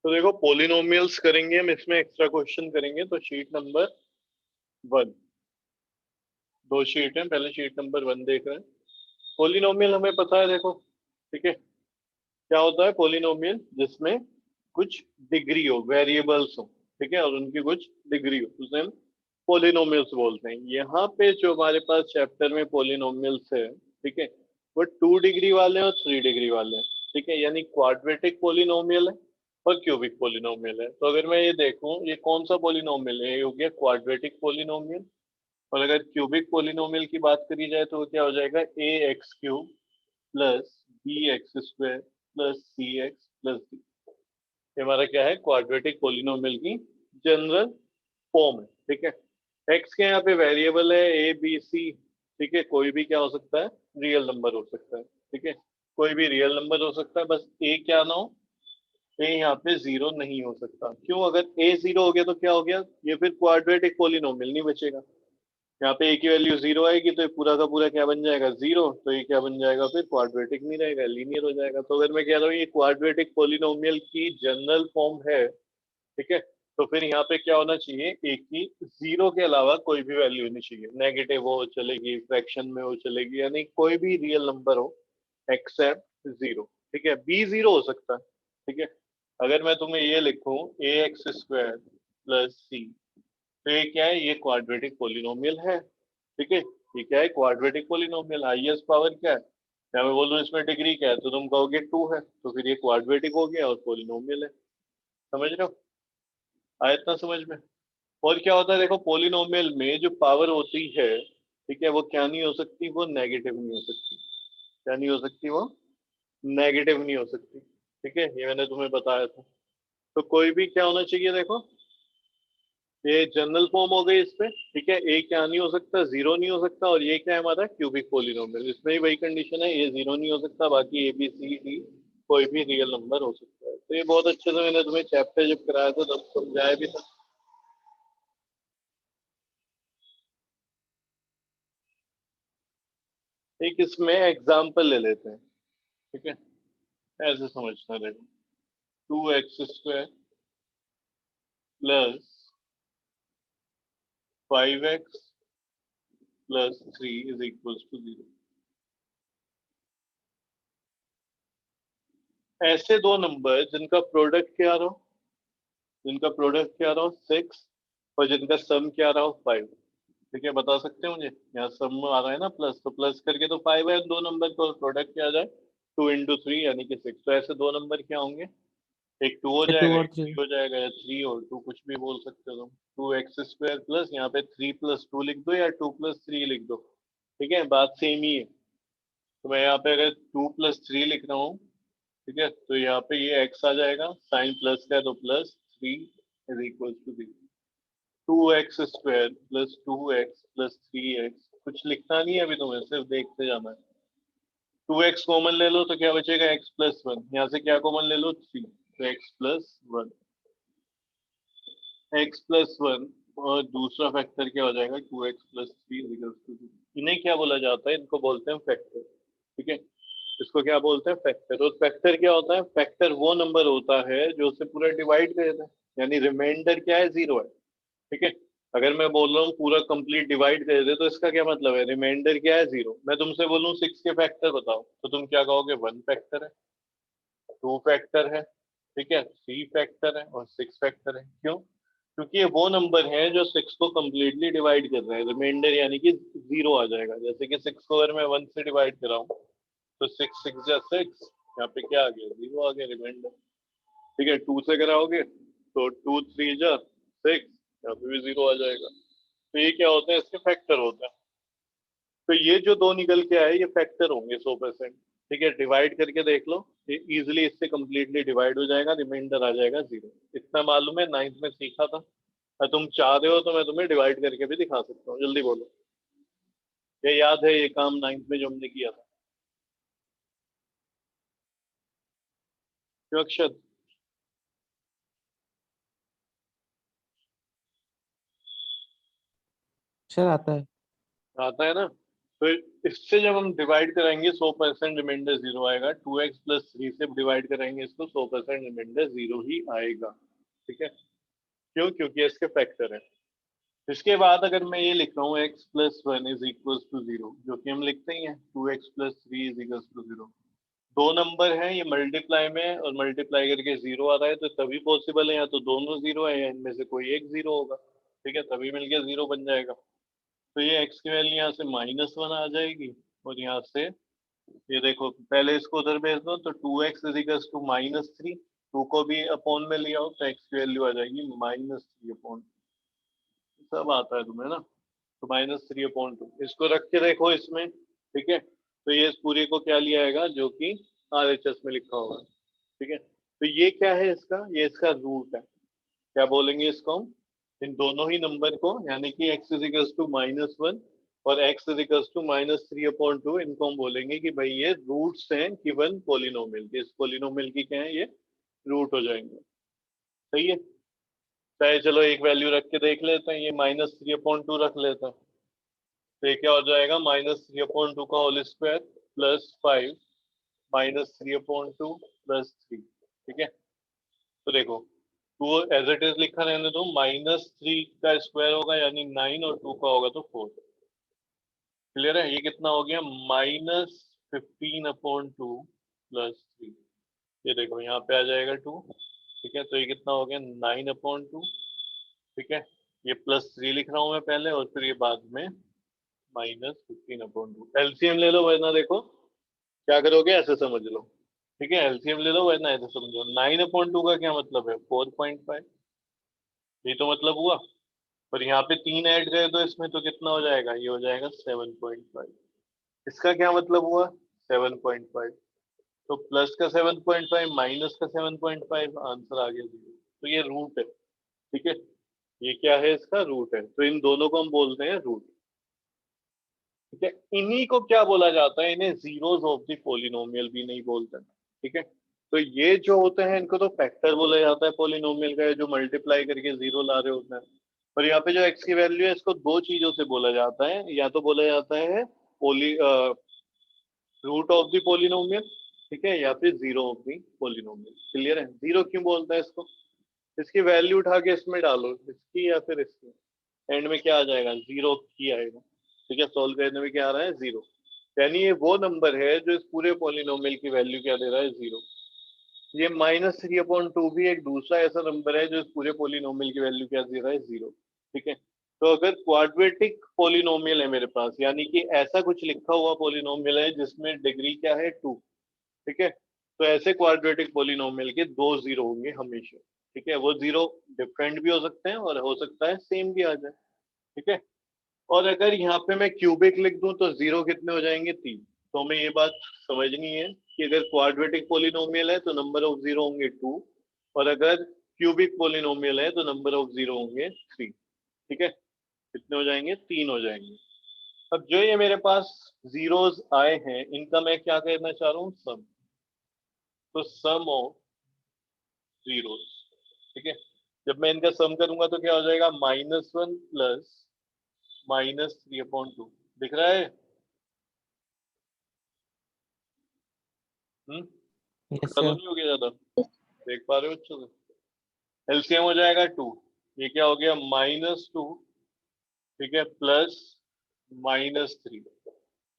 तो देखो पोलिनोमियल्स करेंगे हम, इसमें एक्स्ट्रा क्वेश्चन करेंगे। तो शीट नंबर 1, 2 शीट है, पहले शीट नंबर 1 देख रहे हैं। पोलिनोमियल हमें पता है, देखो ठीक है क्या होता है पोलिनोमियल, जिसमें कुछ डिग्री हो, वेरिएबल्स हो, ठीक है, और उनकी कुछ डिग्री हो, उसे हम पोलिनोमियल्स बोलते हैं। यहाँ पे जो हमारे पास चैप्टर में पोलिनोमियल्स है, ठीक है, वो 2 डिग्री वाले हैं और 3 डिग्री वाले हैं, ठीक है, यानी क्वाड्रेटिक पोलिनोमियल है और क्यूबिक पोलिनोमियल है। तो अगर मैं ये देखूं, ये कौन सा पोलिनोमियल है, ये हो गया क्वाड्रेटिक पोलिनोमियल। और अगर क्यूबिक पोलिनोमियल की बात करी जाए तो वो क्या हो जाएगा, A X cube plus B X square plus C X plus D. ये हमारा क्या है, क्वाड्रेटिक पोलिनोमियल की जनरल फॉर्म है, ठीक है। एक्स के यहाँ पे वेरिएबल है ए बी सी, ठीक है, कोई भी क्या हो सकता है, रियल नंबर हो सकता है, ठीक है, कोई भी रियल नंबर हो सकता है, बस ए क्या ना हो, ए यहाँ पे जीरो नहीं हो सकता। क्यों, अगर ए जीरो हो गया तो क्या हो गया, ये फिर क्वाड्रेटिक पोलिनोमियल नहीं बचेगा। यहाँ पे ए की वैल्यू जीरो आएगी तो ये पूरा का पूरा क्या बन जाएगा, जीरो। तो ये क्या बन जाएगा, फिर क्वाड्रेटिक नहीं रहेगा, लीनियर हो जाएगा। तो अगर मैं कह रहा हूँ ये क्वाड्रेटिक पोलिनोमियल की जनरल फॉर्म है, ठीक है, तो फिर यहाँ पे क्या होना चाहिए, ए की जीरो के अलावा कोई भी वैल्यू होनी चाहिए, नेगेटिव हो चलेगी, फ्रैक्शन में हो चलेगी, यानी कोई भी रियल नंबर हो एक्सेप्ट जीरो, ठीक है। बी जीरो हो सकता है, ठीक है। अगर मैं तुम्हें ये लिखूं ए एक्स स्क्वायर प्लस सी, तो ये क्या है, ये क्वाड्रेटिक पोलिनोमियल है, ठीक है। ये क्या है, क्वाड्रेटिक पोलिनोमियल। हाईएस्ट पावर क्या है, या मैं बोलूँ इसमें डिग्री क्या है, तो तुम कहोगे 2 है, तो फिर ये क्वाड्रेटिक हो गया और पोलिनोमियल है। समझ रहे हो, आया इतना समझ में। और क्या होता है, देखो पोलिनोमियल में जो पावर होती है, ठीक है, वो क्या नहीं हो सकती, वो नेगेटिव नहीं हो सकती। क्या नहीं हो सकती, वो नेगेटिव नहीं हो सकती, ठीक है, ये मैंने तुम्हें बताया था। तो कोई भी क्या होना चाहिए, देखो ये जनरल फॉर्म हो गई इस पे, ठीक है। ए क्या नहीं हो सकता, जीरो नहीं हो सकता। और ये क्या है हमारा क्यूबिक पोलिनोमियल, इसमें भी वही कंडीशन है, ये जीरो नहीं हो सकता, बाकी ए बी सी डी कोई भी रियल नंबर हो सकता है। तो ये बहुत अच्छे से मैंने तुम्हें चैप्टर जब कराया था तब समझाया भी था। एक इसमें एग्जाम्पल ले लेते हैं, ठीक है, ऐसे समझना, देखो 2x² plus 5x plus 3 is equal to 0। ऐसे दो नंबर जिनका प्रोडक्ट क्या रहा हो, जिनका प्रोडक्ट क्या रहा हो 6, और जिनका सम क्या रहा हो 5, ठीक है, बता सकते हो मुझे। यहाँ सम आ रहा है ना प्लस, तो प्लस करके तो 5 है, दो नंबर को प्रोडक्ट क्या आ जाए 2 × 3 यानी कि 6। तो ऐसे दो नंबर क्या होंगे, एक 2 हो या टू जाएगा, और एक थ्री। 3 हो जाएगा, या 3 और 2 कुछ भी बोल सकते हो तुम। 2x² प्लस यहाँ पे 3 + 2 लिख दो या 2 + 3 लिख दो, ठीक है, बात सेम ही है। तो मैं यहाँ पे अगर 2 + 3 लिख रहा हूँ, ठीक है, तो यहाँ पे ये x आ जाएगा, साइन प्लस का है तो +3 is equal to 0। 2x² plus 2x plus 3x, कुछ लिखना नहीं है अभी, तुम्हें सिर्फ देखते जाना है। 2x कॉमन ले लो तो क्या बचेगा, x+1, यहाँ से क्या कॉमन ले लो 3, तो x+1, x+1, और दूसरा फैक्टर क्या हो जाएगा 2x+3 इक्वल टू 2। इन्हें क्या बोला जाता है, इनको बोलते हैं फैक्टर, ठीक है, इसको क्या बोलते हैं, फैक्टर। और फैक्टर क्या होता है, फैक्टर वो नंबर होता है जो उसे पूरा डिवाइड कर देता है, यानी रिमाइंडर क्या है, 0 है, ठीक है। अगर मैं बोल रहा हूँ पूरा कंप्लीट डिवाइड कर दे, तो इसका क्या मतलब है, रिमाइंडर क्या है 0। मैं तुमसे बोलूँ 6 के फैक्टर बताओ, तो तुम क्या कहोगे, 1 फैक्टर है, 2 फैक्टर है, ठीक है, 3 फैक्टर है और 6 फैक्टर है। क्यों, क्योंकि ये वो नंबर है जो 6 को कम्प्लीटली डिवाइड कर रहे हैं, रिमाइंडर यानी कि 0 आ जाएगा। जैसे कि 6 को अगर मैं 1 से डिवाइड कराऊं, तो 6 6 जा 6, यहाँ पे क्या आ गया, 0 आ गया रिमाइंडर, ठीक है। 2 से कराओगे तो 2 3 जा 6, यहाँ पे भी 0 आ जाएगा। तो ये क्या होता है, इसके फैक्टर होते हैं। तो ये जो दो निकल के आए ये फैक्टर होंगे 100%, ठीक है। डिवाइड करके देख लो, ये इजिली इससे कंप्लीटली डिवाइड हो जाएगा, रिमाइंडर आ जाएगा 0। इतना मालूम है, 9th में सीखा था। अगर तुम चाह रहे हो तो मैं तुम्हें डिवाइड करके भी दिखा सकता हूँ, जल्दी बोलो। ये याद है ये काम 9th में जो हमने किया था, क्यों अक्षत, सर आता है। आता है ना। तो इससे जब हम डिवाइड कराएंगे 100% रिमाइंडर 0 आएगा। 2x प्लस 3 से डिवाइड कराएंगे इसको 100% रिमाइंडर 0 ही आएगा। ठीक है, क्यों? क्योंकि इसके फैक्टर है। इसके बाद अगर मैं ये लिख रहा हूँ x plus 1 is equal to 0, जो कि हम लिखते ही हैं 2x plus 3 is equal to 0। दो नंबर हैं, ये मल्टीप्लाई में और मल्टीप्लाई करके 0 आ रहा है, तो तभी पॉसिबल है, या तो दोनों 0 है या इनमें से कोई एक 0 होगा। ठीक है, तभी मिलके 0 बन जाएगा। तो ये x की वैल्यू यहाँ से -1 आ जाएगी, और यहाँ से ये देखो, पहले इसको उधर भेज दो, तो 2x इज इक्वल टू -3, 2 को भी अपॉन में लिया हो तो x की वैल्यू आ जाएगी -3 अपॉन, सब आता है तुम्हें ना, तो -3 अपॉन 2, इसको रख के देखो इसमें। ठीक है, तो ये इस पूरे को क्या लिया आएगा, जो कि RHS में लिखा होगा। ठीक है, तो ये क्या है इसका, ये इसका रूट है। क्या बोलेंगे इसको हम, इन दोनों ही नंबर को, यानी कि x इज इक्वल टू -1 और x is equal to -3 upon 2, इनको हम बोलेंगे कि भाई ये रूट्स हैं गिवन पॉलिनोमियल के। इस पॉलिनोमियल की क्या है, ये रूट हो जाएंगे। सही है, चाहे चलो एक वैल्यू रख के देख लेते हैं, ये -3 अपॉन 2 रख लेते हैं, तो ये क्या हो जाएगा, -3 अपॉन 2 का whole square plus 5 -3 upon 2 plus 3। ठीक है, तो देखो 2 एज इट इज लिखा रहने दो, -3 का स्क्वायर होगा यानी 9, और 2 का होगा तो 4। क्लियर है, ये कितना हो गया, -15 अपॉन 2 प्लस 3। ये देखो यहाँ पे आ जाएगा 2। ठीक है, तो ये कितना हो गया, 9 अपॉन 2। ठीक है, ये प्लस 3 लिख रहा हूँ मैं पहले, और फिर ये बाद में -15 अपॉन 2। एलसीएम ले लो, वरना देखो क्या करोगे, ऐसे समझ लो। ठीक है, एलसीएम ले लो, वरना ऐसे समझो। 9 अपॉन 2 का क्या मतलब है, 4.5, ये तो मतलब हुआ। पर यहाँ पे 3 ऐड करे तो इसमें तो कितना हो जाएगा, ये हो जाएगा 7.5। इसका क्या मतलब हुआ, 7.5। तो प्लस का 7.5 माइनस का 7.5, आंसर आ गया 0। तो ये रूट है। ठीक है, ये क्या है, इसका रूट है। तो इन दोनों को हम बोलते हैं रूट। ठीक है, इन्हीं को क्या बोला जाता है, इन्हें जीरोस ऑफ द पॉलिनोमियल भी नहीं बोलते। ठीक है, तो ये जो होते हैं इनको तो फैक्टर बोला जाता है पॉलिनोमियल का, जो मल्टीप्लाई करके 0 ला रहे होते हैं। पर यहाँ पे जो x की वैल्यू है, इसको दो चीजों से बोला जाता है, या तो बोला जाता है पोली रूट ऑफ द पॉलिनोमियल, ठीक है, या फिर zero of the polynomial. Clear है, जीरो क्यों बोलता है इसको, इसकी वैल्यू उठा के इसमें डालो, इसकी या फिर इसकी, एंड में क्या आ जाएगा, 0 ही आएगा। ठीक है, सोल्व करने में क्या आ रहा है, 0। यानी ये वो नंबर है जो इस पूरे पॉलिनोमियल की वैल्यू क्या दे रहा है, 0। ये -3 अपॉन 2 भी एक दूसरा ऐसा नंबर है जो इस पूरे पॉलिनोमियल की वैल्यू क्या दे रहा है, 0। ठीक है, तो अगर क्वाड्रेटिक पॉलिनोमियल है मेरे पास, यानी कि ऐसा कुछ लिखा हुआ पॉलिनोमियल है जिसमें डिग्री क्या है, 2। ठीक है, तो ऐसे क्वाड्रेटिक पॉलिनोमियल के दो 0 होंगे हमेशा। ठीक है, वो 0 डिफरेंट भी हो सकते हैं और हो सकता है सेम भी आ जाए। ठीक है, और अगर यहाँ पे मैं क्यूबिक लिख दूं तो 0 कितने हो जाएंगे, 3। तो हमें ये बात समझनी है कि अगर क्वाड्रेटिक पॉलिनोमियल है तो नंबर ऑफ 0 होंगे 2, और अगर क्यूबिक पॉलिनोमियल है तो नंबर ऑफ 0 होंगे 3। ठीक है, कितने हो जाएंगे, 3 हो जाएंगे। अब जो ये मेरे पास जीरोस आए हैं, इनका मैं क्या करना चाह रहा हूँ, सम। तो सम ऑफ जीरोस। ठीक है, जब मैं इनका सम करूंगा तो क्या हो जाएगा, -1 प्लस -3 अपॉन 2। दिख रहा है, यस तो सर। नहीं हो गया ज्यादा, देख पा रहे हो अच्छे से। एलसीएम हो जाएगा 2, ये क्या हो गया, -2। ठीक है, प्लस -3,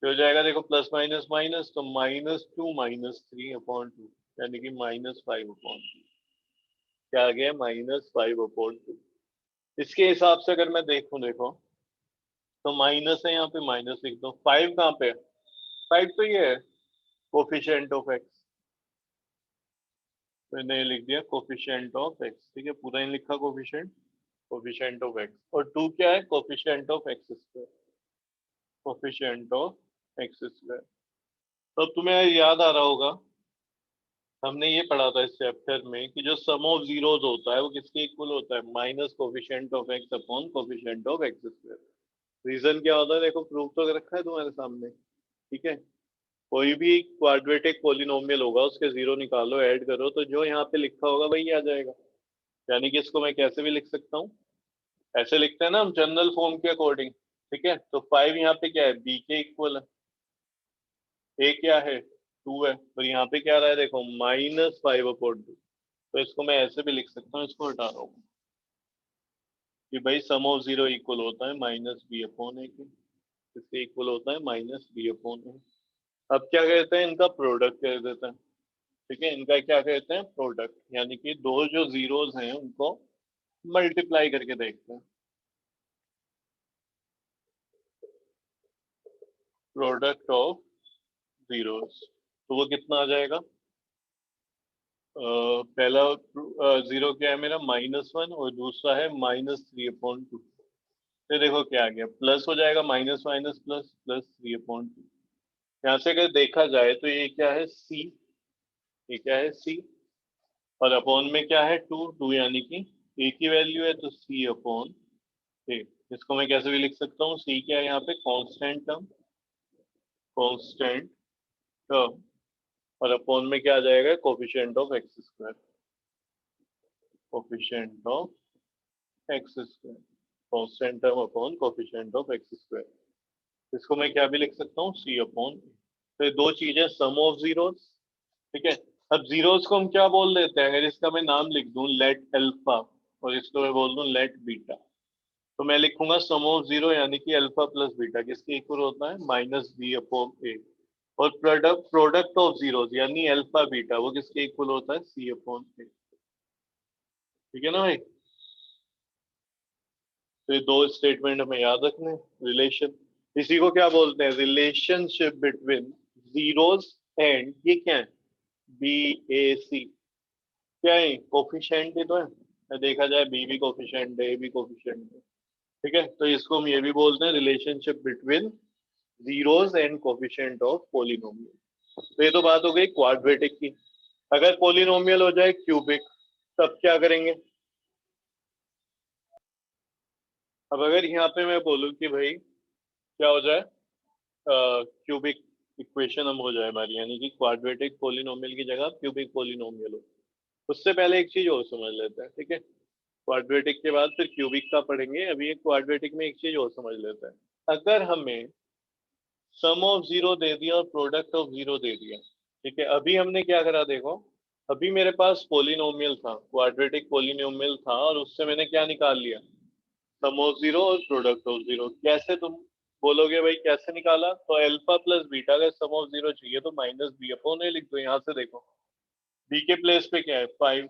हो जाएगा, देखो प्लस माइनस माइनस, तो -2 -3 अपॉन 2, यानी कि -5 अपॉन 2। क्या आ गया, -5 अपॉन 2। इसके हिसाब से अगर मैं देखूं, देखो तो माइनस है, यहाँ पे माइनस लिख दो। 5 कहाँ पे है, 5 तो ये है कोफिशिएंट ऑफ एक्स, मैंने लिख दिया कोफिशिएंट ऑफ एक्स। ठीक है, पूरा नहीं लिखा कोफिशिएंट, कोफिशिएंट ऑफ एक्स। और 2 क्या है, coefficient of x square, coefficient of x square. तो अब तुम्हें याद आ रहा होगा, हमने ये पढ़ा था इस चैप्टर में कि जो सम ऑफ जीरोस होता है वो किसके इक्वल होता है, minus coefficient of x upon coefficient of x square. Reason क्या होता है, देखो प्रूफ तो रखा है तुम्हारे सामने। ठीक है, कोई भी क्वाड्रेटिक पॉलिनोमियल होगा, उसके जीरो निकालो, ऐड करो, तो जो यहाँ पे लिखा होगा वही आ जाएगा। यानी कि इसको मैं कैसे भी लिख सकता हूँ, ऐसे लिखते हैं ना हम जनरल फॉर्म के अकॉर्डिंग। ठीक है, तो 5 यहाँ पे क्या है, बी के इक्वल है, ए क्या है 2 है, और यहाँ पे क्या आ रहा है देखो -5/2। तो इसको मैं ऐसे भी लिख सकता हूँ, इसको हटा रहा हूँ कि भाई सम ऑफ जीरो इक्वल होता है -b/a के, इसके इक्वल होता है -b/a। अब क्या कहते हैं, इनका प्रोडक्ट कह देते हैं। ठीक है, इनका क्या कहते हैं, प्रोडक्ट, यानी कि दो जो जीरोस हैं उनको मल्टीप्लाई करके देखते हैं। प्रोडक्ट ऑफ जीरोस, तो वो कितना आ जाएगा, पहला जीरो क्या है मेरा -1, और दूसरा है -3/2। तो देखो क्या आ गया, प्लस हो जाएगा, माइनस माइनस प्लस, +3/2। यहाँ से अगर देखा जाए तो ये क्या है, सी, ये क्या है सी, और अपॉन में क्या है 2 यानी कि ए की वैल्यू है, तो C/A। इसको मैं कैसे भी लिख सकता हूँ, सी क्या है यहाँ पे, कांस्टेंट टर्म, कांस्टेंट टर्म, और अपॉन में क्या आ जाएगा, coefficient of x square, coefficient of x square, constant term upon coefficient of x square. इसको मैं क्या भी लिख सकता हूँ, C/A। तो ये दो चीजें, सम ऑफ जीरोस। ठीक है, अब जीरोस को हम क्या बोल देते हैं, अगर इसका मैं नाम लिख दूं लेट अल्फा, और इसको मैं बोल दूं लेट बीटा, तो मैं लिखूंगा सम ऑफ जीरो यानी कि अल्फा प्लस बीटा किसके इक्वल होता है, -b/a। और प्रोडक्ट प्रोडक्ट ऑफ जीरोस यानी अल्फा बीटा वो किसके इक्वल होता है, C/a। ठीक है ना भाई, तो ये दो स्टेटमेंट हमें याद रखने, रिलेशन, इसी को क्या बोलते हैं, रिलेशनशिप बिटवीन जीरोस एंड, ये क्या है, BAC। क्या है, कोफिशिएंट ही तो है, देखा जाए बी भी कोफिशिएंट है, ए भी कोफिशिएंट है। ठीक है, तो इसको हम ये भी बोलते हैं relationship between zeros and coefficient of polynomial. तो ये तो बात हो गई क्वाड्रेटिक की। अगर पोलिनोमियल हो जाए क्यूबिक, तब क्या करेंगे। अब अगर यहाँ पे मैं बोलूँ कि भाई क्या हो जाए, क्यूबिक इक्वेशन हम हो जाए हमारी, यानी कि क्वाड्रेटिक पोलिनोमियल की जगह क्यूबिक पोलिनोमियल हो, उससे पहले एक चीज और समझ लेते हैं। ठीक है, क्वाड्रेटिक के बाद फिर क्यूबिक का पढ़ेंगे, अभी एक क्वाड्रेटिक में एक चीज और समझ लेते हैं। अगर हमें सम ऑफ जीरो दे दिया और प्रोडक्ट ऑफ जीरो दे दिया, ठीक है, अभी हमने क्या करा देखो, अभी मेरे पास पोलिनोमियल था, क्वाड्रेटिक पोलिनोमियल था, और उससे मैंने क्या निकाल लिया, सम ऑफ जीरो और प्रोडक्ट ऑफ जीरो। कैसे तुम बोलोगे भाई कैसे निकाला, तो अल्फा प्लस बीटा का सम ऑफ जीरो चाहिए तो -b/a लिख दो। यहाँ से देखो, बी के प्लेस पे क्या है 5,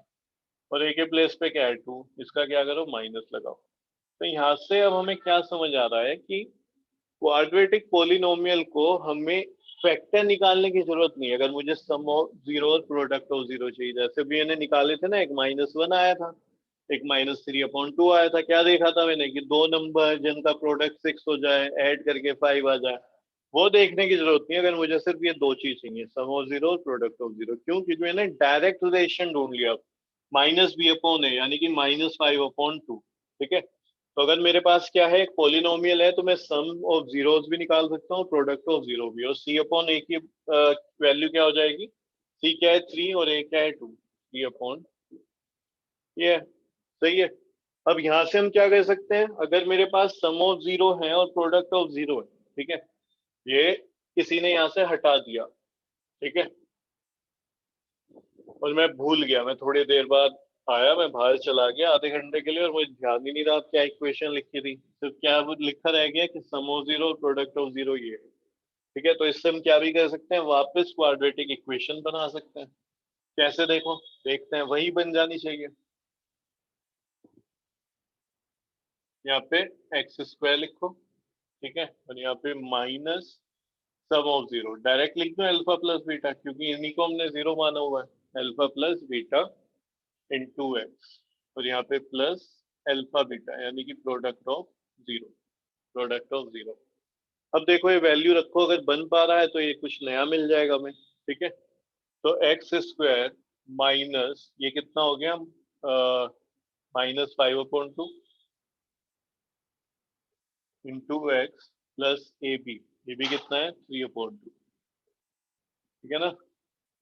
और ए के प्लेस पे क्या है 2, इसका क्या करो, माइनस लगाओ। तो यहाँ से अब हमें क्या समझ आ रहा है कि क्वाड्रेटिक पोलिनोमियल को हमें फैक्टर निकालने की जरूरत नहीं है। अगर मुझे सम ऑफ जीरो और प्रोडक्ट ऑफ जीरो चाहिए, जैसे भी मैंने निकाले थे ना, एक -1 आया था, एक -3/2 आया था, क्या देखा था मैंने कि दो नंबर जिनका प्रोडक्ट 6 हो जाए, ऐड करके 5 आ जाए, वो देखने की जरूरत नहीं है। अगर मुझे सिर्फ ये दो चीज चाहिए, सम ऑफ जीरो और प्रोडक्ट ऑफ जीरो, क्यों, क्योंकि मैंने डायरेक्ट रिलेशन ढूंढ लिया, -b/a यानी कि -5/2। ठीक है, तो अगर मेरे पास क्या है, एक पोलिनोमियल है, तो मैं सम ऑफ जीरोस भी निकाल सकता हूँ, प्रोडक्ट ऑफ जीरो भी, और C/a की वैल्यू क्या हो जाएगी, C क्या है 3 और A क्या है 2, C/, ये है, सही है। अब यहाँ से हम क्या कर सकते हैं, अगर मेरे पास सम ऑफ जीरो है और प्रोडक्ट ऑफ जीरो है, ठीक है, ये किसी ने यहाँ से हटा दिया, ठीक है, और मैं भूल गया, मैं थोड़ी देर बाद आया, मैं बाहर चला गया आधे घंटे के लिए, और मुझे ध्यान ही नहीं रहा क्या इक्वेशन लिखी थी, सिर्फ क्या वो लिखा रह गया कि सम ऑफ जीरो और प्रोडक्ट ऑफ जीरो ये है। ठीक है, तो इससे हम क्या भी कर सकते हैं, वापस क्वाड्रेटिक इक्वेशन बना सकते हैं। कैसे देखो, देखते हैं, वही बन जानी चाहिए। यहाँ पे x² लिखो, ठीक है, और यहाँ पे minus sum of zero, direct लिख दो अल्फा प्लस बीटा, क्योंकि इन्हीं को हमने जीरो माना हुआ है, alpha plus beta into x, और यहाँ पे प्लस अल्फा बीटा यानी कि product of zero, product of zero. अब देखो ये वैल्यू रखो, अगर बन पा रहा है तो ये कुछ नया मिल जाएगा हमें। ठीक है, तो x² माइनस ये कितना हो गया, -5/2 into x plus a b कितना है 3/2। ठीक है ना,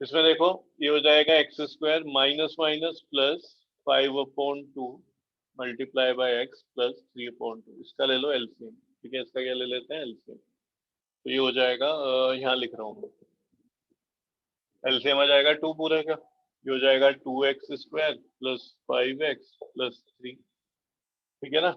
इसमें देखो ये हो जाएगा x² minus minus plus 5/2 multiply by x plus 3/2, इसका ले लो एलसीएम। ठीक है, इसका क्या ले लेते हैं एलसीएम। तो ये हो जाएगा यहाँ लिख रहा हूँ, एलसीएम आ जाएगा 2 पूरे का, ये हो जाएगा 2x² प्लस 5x प्लस 3। ठीक है ना।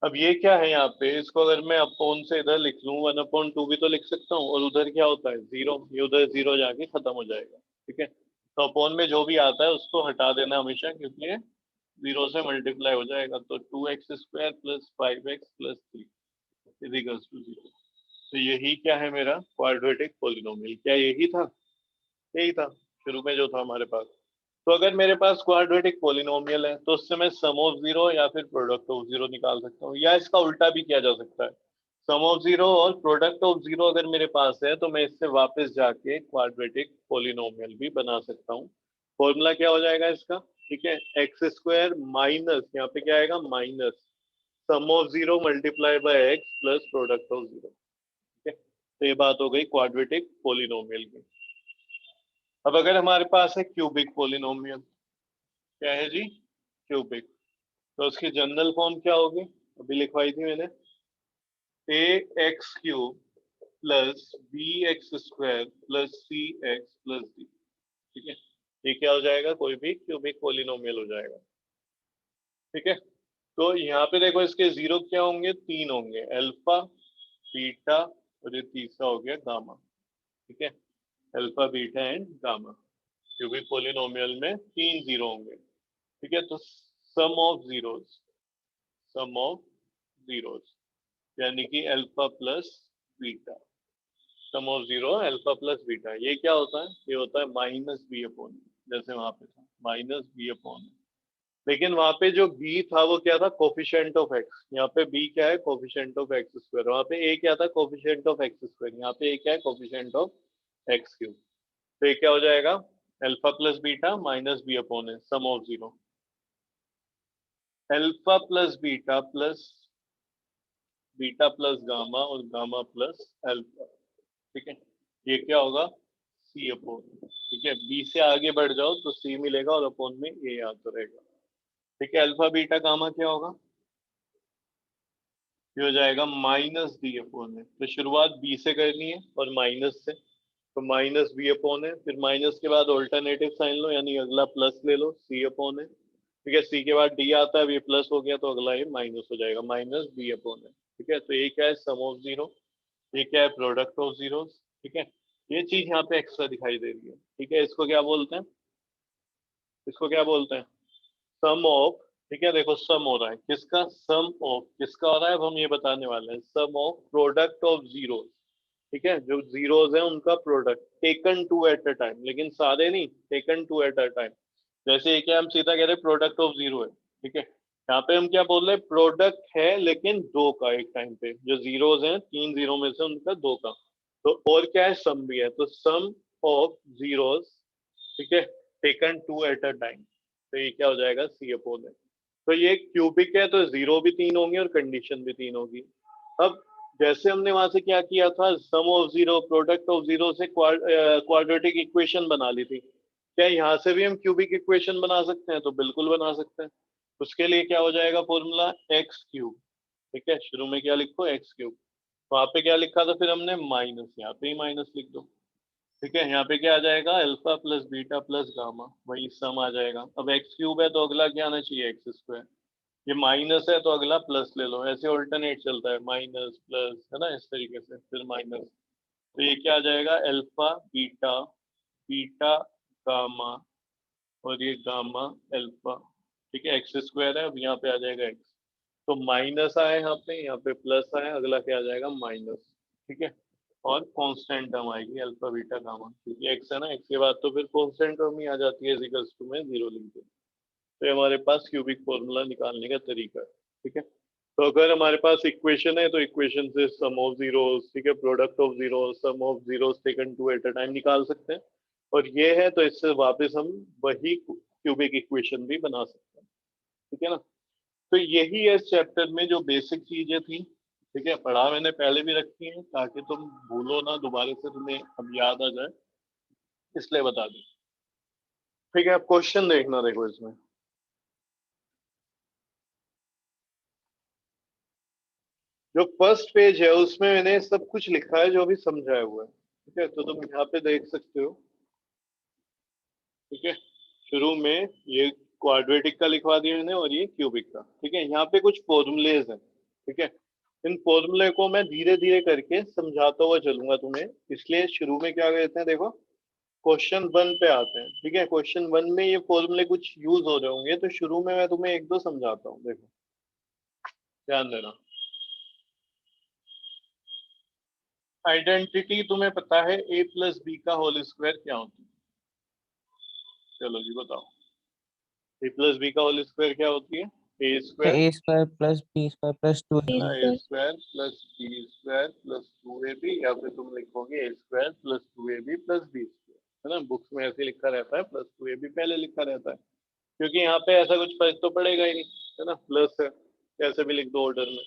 अब ये क्या है यहाँ पे, इसको अगर मैं अपोन से इधर लिख लूँ 1/2 भी तो लिख सकता हूँ, और उधर क्या होता है 0, ये उधर 0 जाके खत्म हो जाएगा। ठीक है, तो अपोन में जो भी आता है उसको हटा देना हमेशा, क्योंकि ये 0 से मल्टीप्लाई हो जाएगा। तो 2x² plus 5x plus 3 equals to 0। तो यही क्या है मेरा क्वाड्रेटिक पॉलिनोमियल। क्या यही था? यही था शुरू में जो था हमारे पास। तो अगर मेरे पास क्वाड्रेटिक पॉलिनोमियल है तो उससे मैं सम ऑफ जीरो या फिर प्रोडक्ट ऑफ जीरो निकाल सकता हूँ, या इसका उल्टा भी किया जा सकता है। सम ऑफ जीरो और प्रोडक्ट ऑफ जीरो अगर मेरे पास है तो मैं इससे वापस जाके क्वाड्रेटिक पॉलिनोमियल भी बना सकता हूँ। फॉर्मूला क्या हो जाएगा इसका? ठीक है, x² माइनस, यहाँ पे क्या आएगा minus sum of zero multiply by x plus product of zero. ठीक है, तो ये बात हो गई क्वाड्रेटिक पॉलिनोमियल की। अब अगर हमारे पास है क्यूबिक पॉलिनोमियल, क्या है जी? क्यूबिक। तो उसकी जनरल फॉर्म क्या होगी? अभी लिखवाई थी मैंने, ax³ plus bx² plus cx plus d। ठीक है, ये क्या हो जाएगा? कोई भी क्यूबिक पॉलिनोमियल हो जाएगा। ठीक है, तो यहाँ पे देखो इसके जीरो क्या होंगे? 3 होंगे, अल्फा, बीटा और ये तीसरा हो गया गामा। ठीक है, alpha, beta and gamma. Cubic polynomial में 3 जीरो होंगे। ठीक है, तो sum of zeros, sum of zeros यानी कि alpha plus beta, sum of zero alpha plus beta, ये क्या होता है? ये होता है माइनस बी अपॉन, जैसे वहां पे था माइनस बी अपॉन। लेकिन वहां पे जो b था वो क्या था? Coefficient of x। यहाँ पे b क्या है? Coefficient of x²। वहां पे a क्या था? Coefficient of x²। यहाँ पे a क्या है? Coefficient of x³। तो ये क्या हो जाएगा? Alpha plus beta minus b upon है, sum of zero alpha plus beta plus gamma और गामा प्लस अल्फा। ठीक है, ये क्या होगा? C upon. ठीक है, बी से आगे बढ़ जाओ तो सी मिलेगा और अपोन में ए आता रहेगा। ठीक है, अल्फा बीटा गामा क्या होगा? ये हो जाएगा माइनस बी अपोन है। तो शुरुआत बी से करनी है और माइनस से, तो माइनस बी अपोन है, फिर माइनस के बाद ऑल्टरनेटिव साइन लो, यानी अगला प्लस ले लो, सी अपोन है। ठीक है, सी के बाद डी आता है, अब ये प्लस हो गया तो अगला ये माइनस हो जाएगा, माइनस बी अपोन है। ठीक है, तो ये क्या है? Sum of zero. ये क्या है? Product of zero. ठीक है, ये चीज यहाँ पे एक्स्ट्रा दिखाई दे रही है। ठीक है, इसको क्या बोलते हैं? इसको क्या बोलते हैं? Sum of. ठीक है, देखो सम हो रहा है किसका? सम ऑफ किसका हो रहा है? अब हम ये बताने वाले हैं, sum of product of zero. ठीक है, जो जीरोस हैं उनका product taken two at a time, लेकिन सारे नहीं, taken two at a time. जैसे ये क्या हम सीधा कह रहे हैं प्रोडक्ट ऑफ जीरो है। ठीक है, यहाँ पे हम क्या बोल रहे हैं? प्रोडक्ट है लेकिन दो का एक टाइम पे, जो जीरोस हैं 3 जीरो में से उनका दो का। तो और क्या है? सम भी है, तो सम ऑफ जीरोस। ठीक है, taken two at a time. तो ये क्या हो जाएगा? सी अपोन है। तो ये क्यूबिक है तो जीरो भी 3 होंगे और कंडीशन भी 3 होगी। अब जैसे हमने वहां से क्या किया था, sum of zero product of zero से क्वाड्रेटिक इक्वेशन बना ली थी, क्या यहाँ से भी हम क्यूबिक इक्वेशन बना सकते हैं? तो बिल्कुल बना सकते हैं। उसके लिए क्या हो जाएगा फॉर्मूला? x³। ठीक है, शुरू में क्या लिखो? x³। वहां पे क्या लिखा था फिर हमने? माइनस, यहाँ पे ही माइनस लिख दो। ठीक है, यहाँ पे क्या आ जाएगा? Alpha plus beta plus gamma, वही सम आ जाएगा। अब x³ है तो अगला क्या आना चाहिए? x²। ये माइनस है तो अगला प्लस ले लो, ऐसे ऑल्टरनेट चलता है, माइनस प्लस, है ना, इस तरीके से फिर माइनस। तो ये क्या आ जाएगा? अल्फा बीटा, बीटा गामा और ये गामा अल्फा। ठीक है, x² है, अब यहाँ पे आ जाएगा x। तो माइनस आया यहाँ पे प्लस आया, अगला क्या आ जाएगा? माइनस। ठीक है, और कांस्टेंट टर्म आएगी अल्फा बीटा गामा, क्योंकि x है ना, x के बाद तो फिर कांस्टेंट टर्म ही आ जाती है, इक्वल्स टू में जीरो लिख दो। तो ये हमारे पास क्यूबिक फॉर्मूला निकालने का तरीका है। ठीक है, तो अगर हमारे पास इक्वेशन है तो इक्वेशन से सम ऑफ जीरोस, ठीक है, product of zeros, sum of zeros taken two at a time निकाल सकते हैं। और ये है तो इससे वापस हम वही क्यूबिक इक्वेशन भी बना सकते हैं। ठीक है ना। तो यही है इस चैप्टर में जो बेसिक चीजें थी। ठीक है, पढ़ा मैंने पहले भी रखी है ताकि तुम भूलो ना, दोबारा से तुम्हें अब याद आ जाए, इसलिए बता दी। ठीक है, अब क्वेश्चन देखना, देखो इसमें जो जो फर्स्ट पेज है उसमें मैंने सब कुछ लिखा है जो भी समझाया हुआ है, ठीक है। तो तुम यहाँ पे देख सकते हो, ठीक है। शुरू में ये क्वाड्रेटिक का लिखवा दिया मैंने और ये क्यूबिक का, ठीक है। यहाँ पे कुछ फॉर्मूलेज हैं, ठीक है। इन फॉर्मूले को मैं धीरे धीरे करके समझाता हुआ चलूंगा तुम्हें, इसलिए शुरू में क्या कहते हैं, देखो क्वेश्चन 1 पे आते हैं, ठीक है। क्वेश्चन 1 में ये फॉर्मूले कुछ यूज हो रहे होंगे, तो शुरू में मैं तुम्हें एक दो समझाता हूँ, देखो ध्यान देना। आइडेंटिटी तुम्हें पता है a प्लस बी का होल स्क्वायर क्या होती है? चलो जी बताओ, a प्लस बी का होल स्क्वायर क्या होती है? A square a square plus b square plus two है ना, a square plus b square plus 2ab, या फिर तुम लिखोगे a square plus 2ab plus b square, है ना। बुक्स में ऐसे लिखा रहता है, प्लस 2ab पहले लिखा रहता है, क्योंकि यहाँ पे ऐसा कुछ फर्क तो पड़ेगा ही नहीं, है ना। प्लस है कैसे भी लिख दो ऑर्डर में,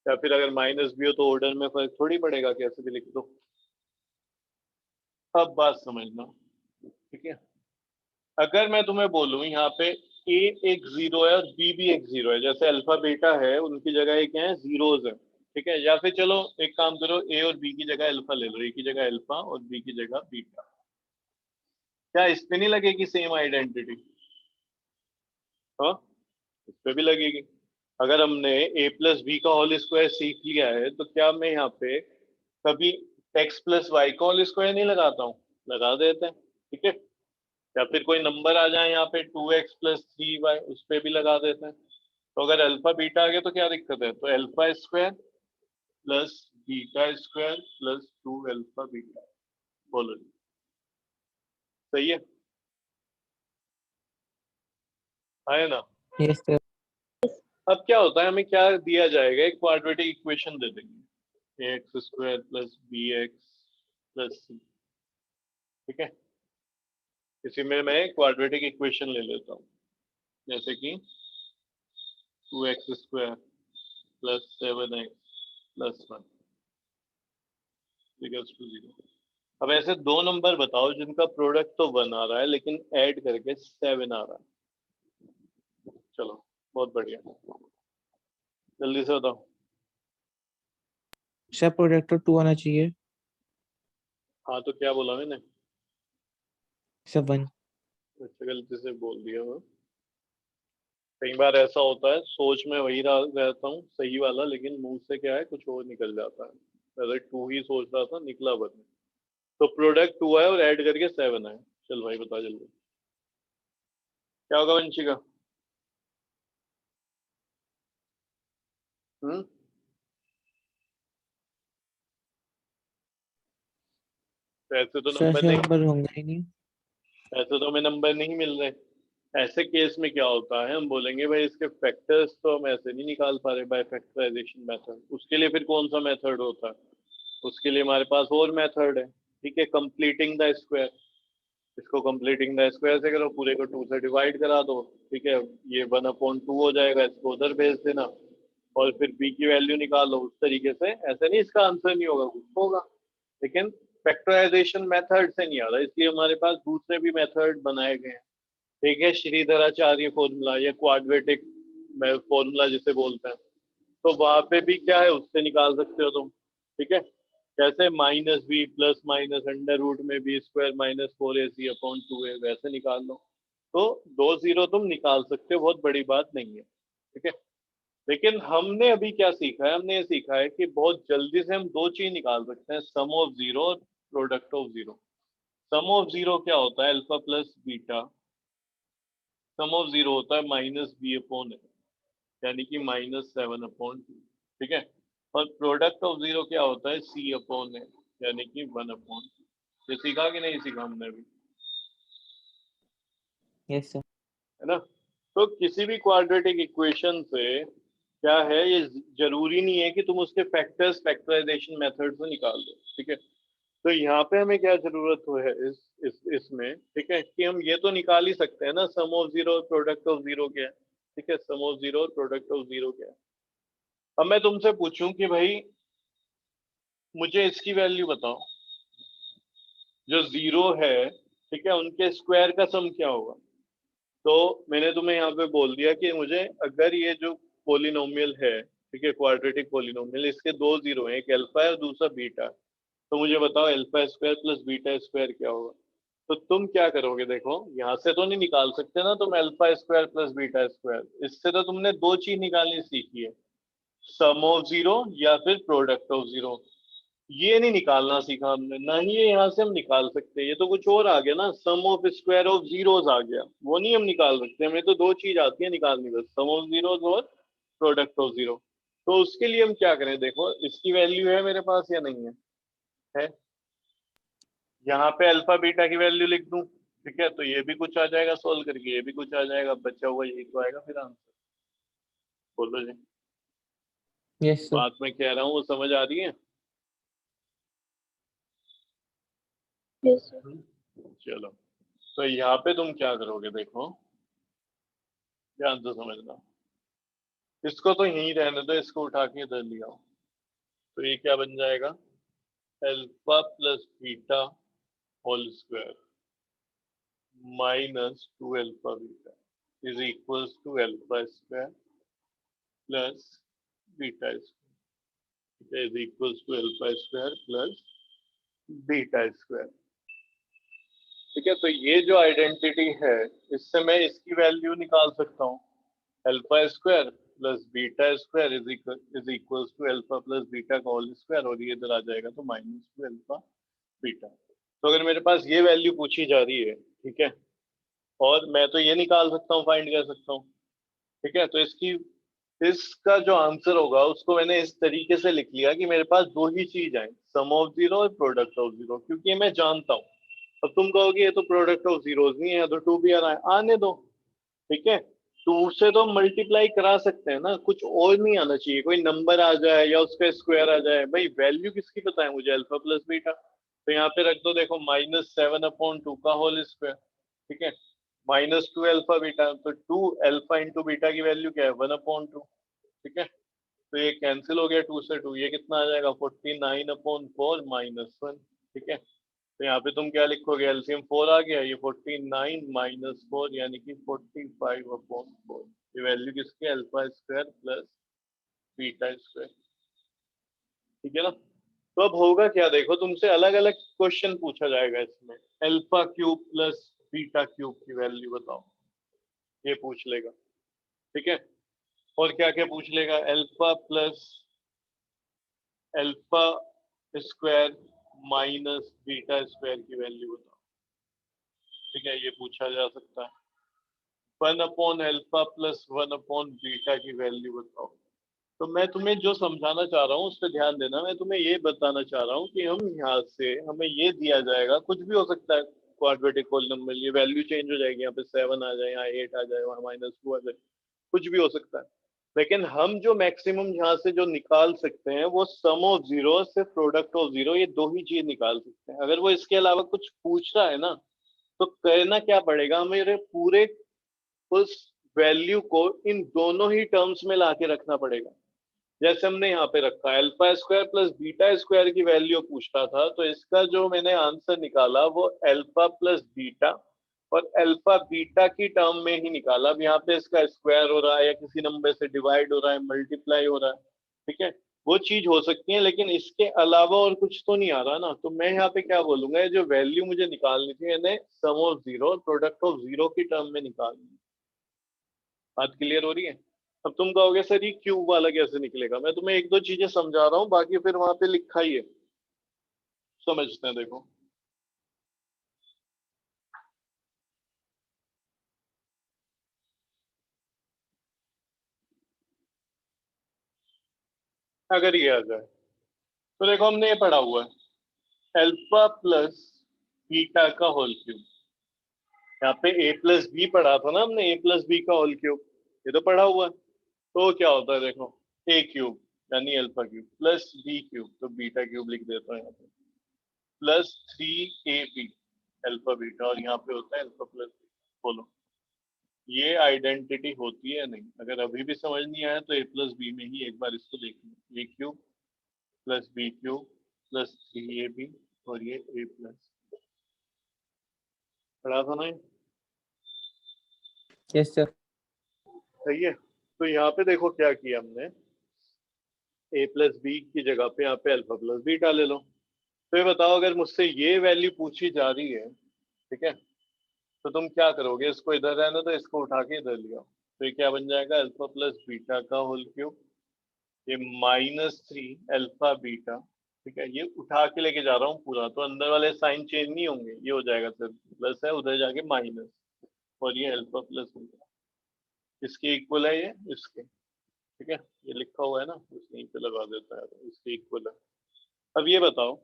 या फिर अगर माइनस भी हो तो ऑर्डर में फर्क थोड़ी पड़ेगा, कैसे भी लिख दो। अब बात समझना, ठीक है। अगर मैं तुम्हें बोलूं यहाँ पे ए एक जीरो है और बी भी एक जीरो है, जैसे अल्फा बीटा है उनकी जगह ये क्या है, जीरोज है, ठीक है। या फिर चलो एक काम करो, ए और बी की जगह अल्फा ले लो, ए की जगह अल्फा और बी की जगह बीटा, क्या इस पे नहीं लगेगी सेम आइडेंटिटी? हाँ, इस पे भी लगेगी। अगर हमने ए प्लस बी का होल स्क्वायर सीख लिया है, तो क्या मैं यहाँ पे कभी एक्स प्लस वाई का होल स्क्वायर नहीं लगाता हूँ? लगा देते हैं, ठीक है। या फिर कोई नंबर आ जाए यहाँ पे 2x प्लस 3y, उस पर भी लगा देते हैं। तो अगर अल्फा बीटा आ गया तो क्या दिक्कत है? तो alpha square plus beta square plus 2 alpha beta, बोलो जी, सही है? है ना। Yes sir. अब क्या होता है, हमें क्या दिया जाएगा, एक क्वाड्रेटिक इक्वेशन दे देंगे, x square plus B x plus c, ठीक है। इसी में मैं क्वाड्रेटिक इक्वेशन ले लेता हूँ, जैसे कि 2x square plus 7x plus 1 equals to 0। अब ऐसे दो नंबर बताओ जिनका प्रोडक्ट तो 1 आ रहा है लेकिन ऐड करके 7 आ रहा है। चलो बहुत बढ़िया, जल्दी से बताओ। सर प्रोडक्ट तो 2 आना चाहिए। हाँ तो क्या बोला मैंने? सर 1। अच्छा गलती से बोल दिया वो। कई बार ऐसा होता है, सोच में वही रहता हूँ सही वाला, लेकिन मुंह से क्या है कुछ और निकल जाता है। पहले 2 ही सोच रहा था, निकला 1। तो प्रोडक्ट 2 है और ऐड करके 7 है। चल भाई बता जल्दी, क्या होगा वंशिका? हम्म, तो ऐसे तो सर नंबर ऐसे नहीं, नंबर होंगे ही नहीं। ऐसे तो हमें नंबर नहीं मिल रहे। ऐसे केस में क्या होता है, हम बोलेंगे भाई इसके फैक्टर्स तो हम ऐसे नहीं निकाल पा रहे बाय फैक्टराइजेशन मेथड, उसके लिए फिर कौन सा मेथड होता है? उसके लिए हमारे पास और मेथड है, ठीक है, कंप्लीटिंग द स्क्वायर। इसको कंप्लीटिंग द स्क्वायर से करो, पूरे को 2 से डिवाइड करा दो, ठीक है। ये 1/2 हो जाएगा, इसको उधर भेज देना और फिर बी की वैल्यू निकालो उस तरीके से। ऐसे नहीं इसका आंसर नहीं होगा, कुछ होगा, लेकिन फैक्टराइजेशन मेथड से नहीं आ रहा, इसलिए हमारे पास दूसरे भी मेथड बनाए गए हैं, ठीक है। श्रीधराचार्य फॉर्मूला या क्वाड्रेटिक फॉर्मूला जिसे बोलते हैं, तो वहां पे भी क्या है, उससे निकाल सकते हो तुम, ठीक है। जैसे minus b plus minus under root में बी स्क्वायर माइनस 4ac/2 है, वैसे निकाल लो। तो 2 जीरो तुम निकाल सकते हो, बहुत बड़ी बात नहीं है, ठीक है। लेकिन हमने अभी क्या सीखा है, हमने ये सीखा है कि बहुत जल्दी से हम दो चीज निकाल सकते हैं, सम ऑफ जीरो और product of zero. Sum of zero क्या होता है, alpha plus beta. Sum of zero होता है माइनस बी अपॉन ए, यानी कि -7/2, ठीक है। और प्रोडक्ट ऑफ जीरो क्या होता है, सी अपॉन ए, यानी कि 1/2। ये सीखा कि नहीं सीखा हमने अभी? Yes sir. है ना। तो किसी भी क्वाड्रेटिक इक्वेशन से क्या है, ये जरूरी नहीं है कि तुम उसके फैक्टर्स फैक्टराइजेशन मेथड से निकाल दो, ठीक है। तो यहाँ पे हमें क्या जरूरत हो है इसमें, ठीक है, कि हम ये तो निकाल ही सकते हैं ना, सम ऑफ जीरो और प्रोडक्ट ऑफ जीरो क्या है, ठीक है। सम ऑफ जीरो और प्रोडक्ट ऑफ जीरो क्या है। अब मैं तुमसे पूछूं कि भाई मुझे इसकी वैल्यू बताओ, जो जीरो है, ठीक है, उनके स्क्वायर का सम क्या होगा? तो मैंने तुम्हें यहाँ पे बोल दिया कि मुझे अगर ये जो पोलिनोमियल है, ठीक है, क्वाड्रेटिक पॉलिनोमियल, इसके दो जीरो हैं, एक अल्फा है और दूसरा बीटा। तो मुझे बताओ alpha square plus beta square क्या होगा। तो तुम क्या करोगे, देखो यहाँ से तो नहीं निकाल सकते ना तुम alpha square plus beta square, इससे तो तुमने दो चीज निकालनी सीखी है, सम ऑफ जीरो या फिर प्रोडक्ट ऑफ जीरो। ये नहीं निकालना सीखा हमने, ना ही ये यहाँ से हम निकाल सकते, ये तो कुछ और आ गया ना, सम ऑफ स्क्वायर ऑफ जीरोस आ गया, वो नहीं हम निकाल सकते, हमें तो दो चीज आती है निकालनी, बस सम ऑफ जीरोस और प्रोडक्ट ऑफ जीरो। तो उसके लिए हम क्या करें, देखो इसकी वैल्यू है मेरे पास या नहीं है यहाँ पे अल्फा बीटा की वैल्यू लिख दूं, ठीक है, तो ये भी कुछ आ जाएगा सोल्व करके, ये भी कुछ आ जाएगा, बचा हुआ यही तो आएगा फिर आंसर। बोलो जी, यस सर। बात मैं कह रहा हूँ वो समझ आ रही है। Yes sir. चलो, तो यहाँ पे तुम क्या करोगे, देखो ध्यान से समझना, इसको तो यहीं रहने दो, इसको उठा के इधर ले आओ, तो ये क्या बन जाएगा, alpha plus beta whole square minus two alpha beta is equals to alpha square plus beta square is equals to alpha square plus beta square. ठीक है, तो ये जो आइडेंटिटी है, इससे मैं इसकी वैल्यू निकाल सकता हूँ, alpha square plus beta square is equals to alpha plus beta का होल स्क्वायर, और ये इधर आ जाएगा तो माइनस टू अल्फा बीटा। तो अगर मेरे पास ये वैल्यू पूछी जा रही है, ठीक है, और मैं तो ये निकाल सकता हूँ, फाइंड कर सकता हूँ, ठीक है, तो इसका जो आंसर होगा उसको मैंने इस तरीके से लिख लिया कि मेरे पास दो ही चीज है, सम ऑफ जीरो और प्रोडक्ट ऑफ जीरो, क्योंकि ये मैं जानता हूँ। अब तुम कहोगे ये तो प्रोडक्ट ऑफ जीरोस नहीं है, तो टू भी आ रहा है, आने दो, ठीक है, टू से तो मल्टीप्लाई करा सकते हैं ना, कुछ और नहीं आना चाहिए, कोई नंबर आ जाए या उसका स्क्वायर आ जाए, भाई वैल्यू किसकी पता है मुझे, अल्फा प्लस बीटा, तो यहाँ पे रख दो, देखो माइनस सेवन अपॉन टू का होल स्क्वायर, ठीक है, माइनस टू अल्फा बीटा, तो टू अल्फा इंटू बीटा की वैल्यू क्या है, वन अपॉन टू, ठीक है, तो ये कैंसिल हो गया, टू से टू, ये कितना आ जाएगा, 49/4 माइनस वन, ठीक है, तो यहाँ पे तुम क्या लिखोगे, एलसीएम 4 आ गया, ये 49 माइनस 4 यानी कि 45/4, ये वैल्यू किसकी, alpha square plus beta square, ठीक है ना। तो अब होगा क्या, देखो तुमसे अलग अलग क्वेश्चन पूछा जाएगा इसमें, alpha cube plus beta cube की वैल्यू बताओ, ये पूछ लेगा, ठीक है, और क्या क्या पूछ लेगा, alpha plus alpha square minus beta square की वैल्यू बताओ, ठीक है, ये पूछा जा सकता है, one upon alpha plus one upon beta की वैल्यू बताओ। तो मैं तुम्हें जो समझाना चाह रहा हूँ उस पर ध्यान देना, मैं तुम्हें ये बताना चाह रहा हूँ कि हम यहाँ से हमें ये दिया जाएगा, कुछ भी हो सकता है क्वाड्रेटिक पॉलिनोमियल, ये वैल्यू चेंज हो जाएगी, यहाँ पे 7 आ जाए, यहाँ 8 आ जाए, वहाँ -2 आ जाए, कुछ भी हो सकता है, लेकिन हम जो मैक्सिमम यहाँ से जो निकाल सकते हैं वो सम ऑफ जीरो से प्रोडक्ट ऑफ जीरो, ये दो ही चीज निकाल सकते हैं। अगर वो इसके अलावा कुछ पूछ रहा है ना, तो करना क्या पड़ेगा, मेरे पूरे उस वैल्यू को इन दोनों ही टर्म्स में लाके रखना पड़ेगा। जैसे हमने यहाँ पे रखा alpha square plus beta square की वैल्यू पूछ रहा था, तो इसका जो मैंने आंसर निकाला वो अल्फा प्लस बीटा और अल्फा बीटा की टर्म में ही निकाला। अब यहाँ पे इसका स्क्वायर हो रहा है या किसी नंबर से डिवाइड हो रहा है, मल्टीप्लाई हो रहा है, ठीक है, वो चीज हो सकती है, लेकिन इसके अलावा और कुछ तो नहीं आ रहा ना। तो मैं यहाँ पे क्या बोलूंगा, ये जो वैल्यू मुझे निकालनी थी यानी सम ऑफ जीरो और प्रोडक्ट ऑफ जीरो की टर्म में निकालनी। बात क्लियर हो रही है। अब तुम कहोगे सर ये क्यूब वाला कैसे निकलेगा, मैं तुम्हें एक दो चीजें समझा रहा हूँ, बाकी फिर वहां पे लिखा ही है, समझते हैं। देखो अगर ये आ जाए तो देखो हमने ये पढ़ा हुआ है अल्फा प्लस बीटा का होल क्यूब, यहाँ पे ए प्लस बी पढ़ा था ना हमने, ए प्लस बी का होल क्यूब, ये तो पढ़ा हुआ है। तो क्या होता है देखो, ए क्यूब यानी alpha cube plus b cube, तो बीटा क्यूब लिख देता हूँ यहाँ पे, प्लस 3ab अल्फा बीटा, और यहाँ पे होता है अल्फा प्लस बी। बोलो ये आइडेंटिटी होती है नहीं, अगर अभी भी समझ नहीं आया तो ए प्लस बी में ही एक बार इसको देख लो, a cube plus b cube plus 3ab और ये ए प्लस, पढ़ा था ना ये, यस सर। सही है। तो यहाँ पे देखो क्या किया हमने, ए प्लस बी की जगह पे यहाँ पे अल्फा प्लस बीटा ले लो। तो ये बताओ अगर मुझसे ये वैल्यू पूछी जा रही है, ठीक है, तो तुम क्या करोगे? इसको इधर रहने दो, इसको उठा के इधर लिया, तो ये क्या बन जाएगा? अल्फा प्लस बीटा का होल क्यूब, ये -3 अल्फा बीटा, ठीक है, ये उठा के लेके जा रहा हूँ पूरा, तो अंदर वाले साइन चेंज नहीं होंगे, ये हो जाएगा सिर्फ प्लस है, उधर जाके माइनस, और ये अल्फा प्लस बीटा इसके इक्वल है, ये इसके, ठीक है, ये लिखा हुआ है ना, उसने यहीं पे लगा देता है, तो इसके इक्वल है। अब ये बताओ,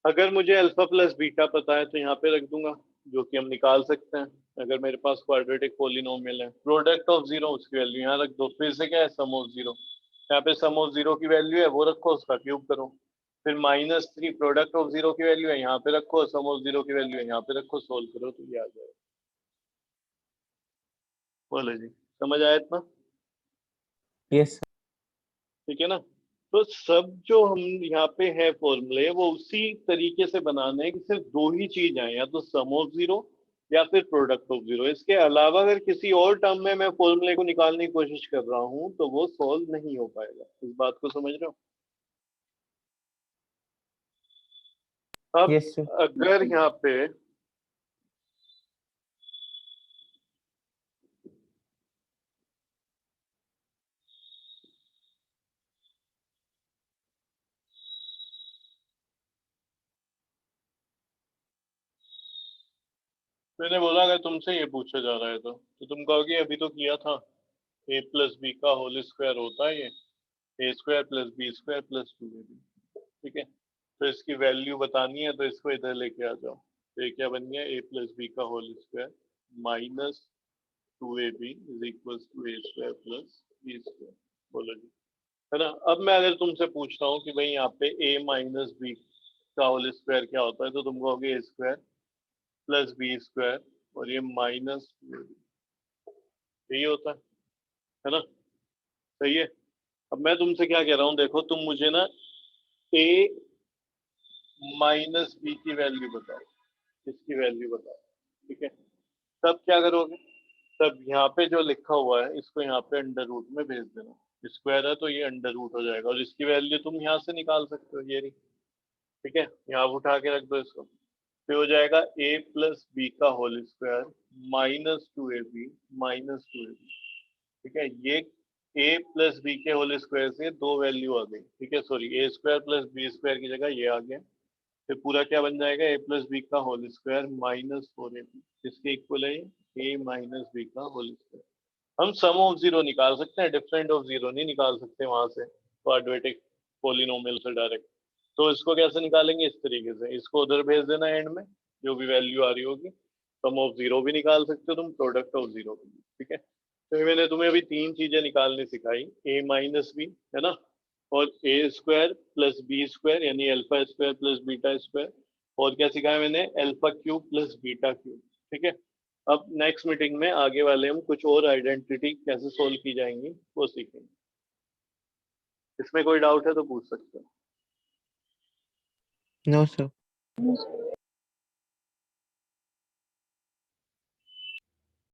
अगर मुझे अल्फा प्लस बीटा पता है तो यहाँ पे रख दूंगा, जो कि हम निकाल सकते हैं अगर मेरे पास क्वाड्रेटिक पॉलिनोमियल है। प्रोडक्ट ऑफ जीरो, उसकी वैल्यू यहाँ रख दो, फिर से क्या है, सम ऑफ जीरो, यहाँ पे सम ऑफ जीरो की वैल्यू है वो रखो, उसका क्यूब करो, फिर -3 प्रोडक्ट ऑफ जीरो की वैल्यू है यहाँ पे रखो, सम ऑफ जीरो की वैल्यू है यहाँ पे रखो, सोल्व करो तो ये आ जाएगा। बोलो जी, समझ आया इतना? Yes, sir. ठीक है ना? तो सब जो हम यहाँ पे है फॉर्मूले, वो उसी तरीके से बनाने हैं कि सिर्फ दो ही चीज आए, या तो सम ऑफ जीरो या फिर प्रोडक्ट ऑफ जीरो। इसके अलावा अगर किसी और टर्म में मैं फॉर्मूले को निकालने की कोशिश कर रहा हूँ तो वो सॉल्व नहीं हो पाएगा। इस बात को समझ रहे हो? अब Yes, sir. अगर यहाँ पे मैंने बोला अगर तुमसे ये पूछा जा रहा है तो तुम कहोगे अभी तो किया था, ए प्लस बी का होल स्क्वायर होता है ये a square plus b square plus 2ab, ठीक है, तो इसकी वैल्यू बतानी है तो इसको इधर लेके आ जाओ, तो ये क्या बन गया, ए प्लस बी का whole square -2ab is equal to a square plus b square. बोलो जी, है ना? अब मैं अगर तुमसे पूछ रहा हूँ कि भाई यहाँ पे a माइनस बी का होल स्क्वायर क्या होता है, तो तुम कहोगे ए स्क्वायर प्लस बी स्क्वायर और ये माइनस, यही होता है ना? सही है। अब मैं तुमसे क्या कह रहा हूँ, देखो तुम मुझे ना a माइनस बी की वैल्यू बताओ, इसकी वैल्यू बताओ, ठीक है, तब क्या करोगे? तब यहाँ पे जो लिखा हुआ है इसको यहाँ पे अंडर रूट में भेज देना, स्क्वायर है तो ये अंडर रूट हो जाएगा, और इसकी वैल्यू तुम यहाँ से निकाल सकते हो, ये रही, ठीक है, यहाँ उठा के रख दो इसको, फिर हो जाएगा a प्लस बी का whole square -2ab minus 2ab, ठीक है, ये a प्लस बी के होल स्क्वायर से दो वैल्यू आ गई, ठीक है, sorry a square plus b square की जगह ये आ गया, फिर पूरा क्या बन जाएगा, a प्लस बी का होल स्क्वायर -4ab, इसके इक्वल है a माइनस बी का होल स्क्वायर। हम सम ऑफ जीरो निकाल सकते हैं, डिफरेंट ऑफ जीरो नहीं निकाल सकते वहां से क्वाड्रेटिक पॉलिनोमियल से डायरेक्ट। तो इसको कैसे निकालेंगे? इस तरीके से, इसको उधर भेज देना एंड में, जो भी वैल्यू आ रही होगी, सम ऑफ जीरो भी निकाल सकते हो तुम, प्रोडक्ट ऑफ जीरो भी, ठीक है। तो मैंने तुम्हें अभी तीन चीजें निकालनी सिखाई, a माइनस बी, है ना, और ए स्क्वायर प्लस बी स्क्वायर यानी alpha square plus beta square, और क्या सिखाया मैंने, alpha cube plus beta cube, ठीक है। अब नेक्स्ट मीटिंग में आगे वाले हम कुछ और आइडेंटिटी कैसे सोल्व की जाएंगी वो सीखेंगे। इसमें कोई डाउट है तो पूछ सकते हो। No, sir.